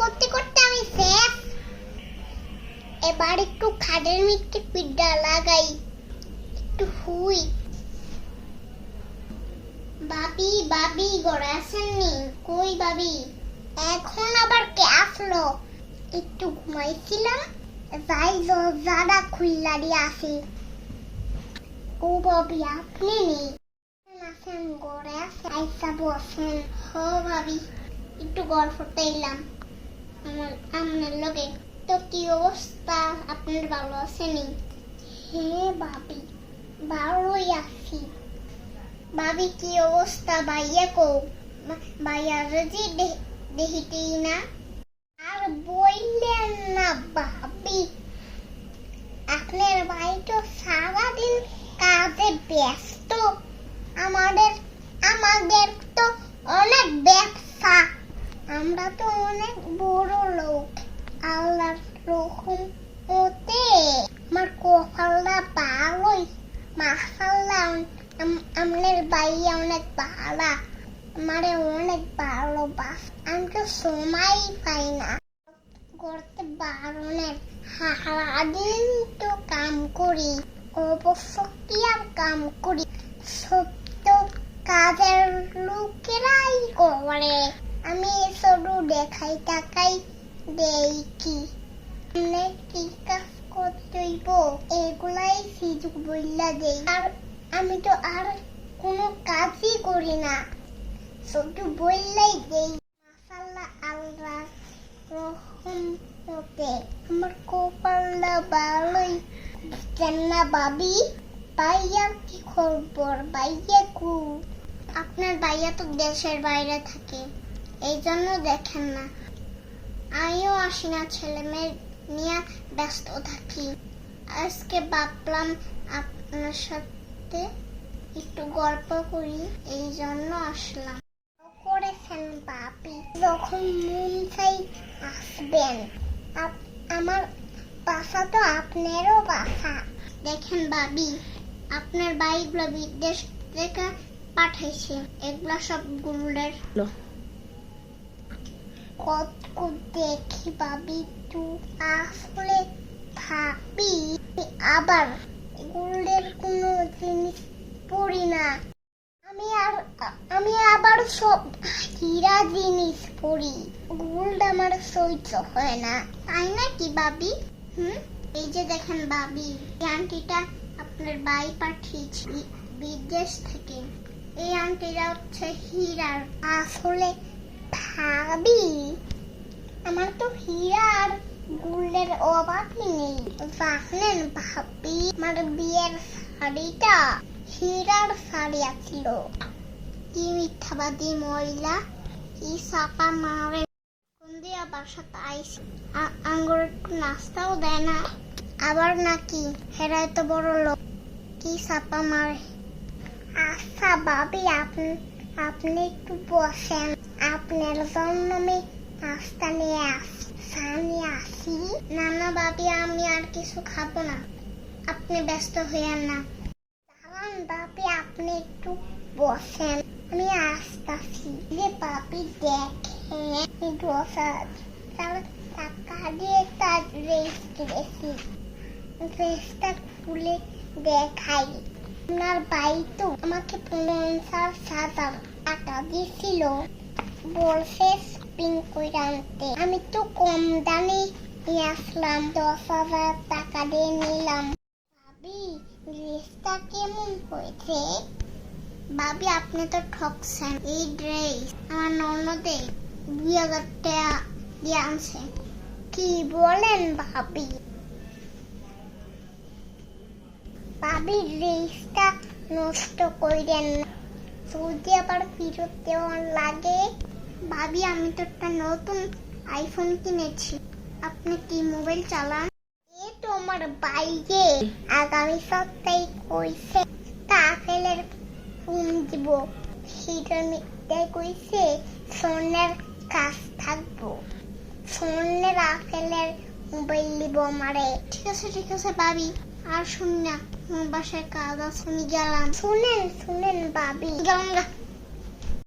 করতে করতে আমি শেষ। এবার একটু খাটের মিটকে পিঠা লাগাই, একটু হুই। বাবি বাবি ঘরে আসেননি? কই বাবি? এখন আবার কে আসলো? একটু ঘুমাইছিলাম, যাই দরজাটা খুললা দিয়ে আসি। ও বাবি আপনি নেই? আছেন ঘরে? আছে আইসা বসেন। ও ভাবি একটু গল্পতে এলাম আপনার লগে। তো কি অবস্থা আপনার, ভালো আছেনি? হ্যাঁ ভাবি ভালোই আছি। ভাবি কি অবস্থা? ভাইয়া কো? ভাইয়া যদি দেখিতেই না। আর বললেন না ভাবি, আপনার ভাই তো সারাদিন কাজে ব্যস্ত। আমাদের তো অনেক ব্যবসা, আমরা তো অনেক বড় লোক। আল্লাহর রহমতে আমার কপালটা ভালোই, মাশাআল্লাহ। আপনার ভাই অনেক ভালো, আমারে অনেক ভালোবাস। আমি তো সময় পাই না করতে বারণের। সারাদিন তো কাম করি, অবশ্য কি আর কাম করি, সব তো কাজের লোকেরাই করে। আমি শুধু দেখাই টাকাই দেই। কি কি কাজ করতেইব এগুলাই সুযোগ বইলা দেই। আর আমি তো আর কোনো কাজই করি না, শুধু বইলাই দেই। মাশাআল্লাহ, আল্লাহ রহমতে আমার কপালটা ভালোই। বুঝছেন না ভাবি? ভাইয়া কি খবর? ভাইয়া কু? আপনার ভাইয়া তো দেশের বাইরে থাকে, এই জন্য দেখেন না। আমিও আসি না, ছেলে মেয়ে নিয়ে ব্যস্ত থাকি। আজকে ভাবলাম আপনার সাথে একটু গল্প করি, এই জন্য আসলাম। করেছেন ভাবি, যখন মন চাই আসবেন। আমার বাসা তো আপনারও বাসা। দেখেন ভাবি, আপনার ভাইগুলো বিদেশ থেকে পাঠাইছে, এগুলা সব গুলের। কত দেখি ভাবি, তু আসলে ভাবি আবার গুলের কোনো জিনিস পড়ি না। আমি আবার সব হীরা জিনিস পড়ি, গোল্ড আমার সহ্য হয় না। তাই নাকি ভাবি? এই যে দেখেন ভাবি, আংটিটা আপনার ভাই পাঠিয়েছে বিদেশ থেকে। এই আংটিটা হচ্ছে হীরার। আসলে ভাবি আমার তো হীরা আর গোল্ডের অভাবই নেই। জানেন ভাবি, আমার বিয়ের শাড়িটা হীরার শাড়ি আছিল। কি মিথ্যাবাদী মহিলা, কি চাপা মারে। কোন দিয়া বাসাতে আইসি, আঙ্গুর একটু নাস্তাও দেয় না। আবার নাকি হেরাই তো বড় লোক, কি চাপা মারে। আচ্ছা ভাবি, আপনি একটু বসেন, আপনার জন্য আমি নাস্তা নিয়ে আসি। না না ভাবি, আমি আর কিছু খাবো না, আপনি ব্যস্ত হইয়েন না। দাঁড়ান ভাবি, আপনি একটু বসেন, আমি আসতেছি। যে ভাবি দেখেন, টাকা দিয়ে একটা ড্রেস কিনেছি, ড্রেসটা খুলে দেখাই। আপনার ভাই তো আমাকে 50,000 টাকা দিয়েছিল, বলছে শপিং করে আনতে। আমি তো কম দামে নিয়ে আসলাম, 10,000 টাকা দিয়ে নিলাম। ভাবি ড্রেসটা কেমন হয়েছে? ভাবি আপনি তো ঠকছেন, এই ড্রেস আমার ননদে 2,000 টাকা দিয়ে আনছে। কি বলেন ভাবি? ভাবি ড্রেসটা নষ্ট কইরেন না, যদি আবার ফেরত দেওয়ার লাগে। ভাবি আমি তো একটা নতুন আইফোন কিনেছি, আপনি কি মোবাইল চালান? এ তো আমার বাইরে আগামী সপ্তাহে কইছে তাফেলের ফোন দিব, সেটার মধ্যে কইছে স্বর্ণের কাজ থাকবো, স্বর্ণের আপেলের মোবাইল দিব আমারে। ঠিক আছে ভাবি, আর শুন না, আমার বাসায় কাজ আছে, আমি গেলাম। শুনেন ভাবি, গেলাম।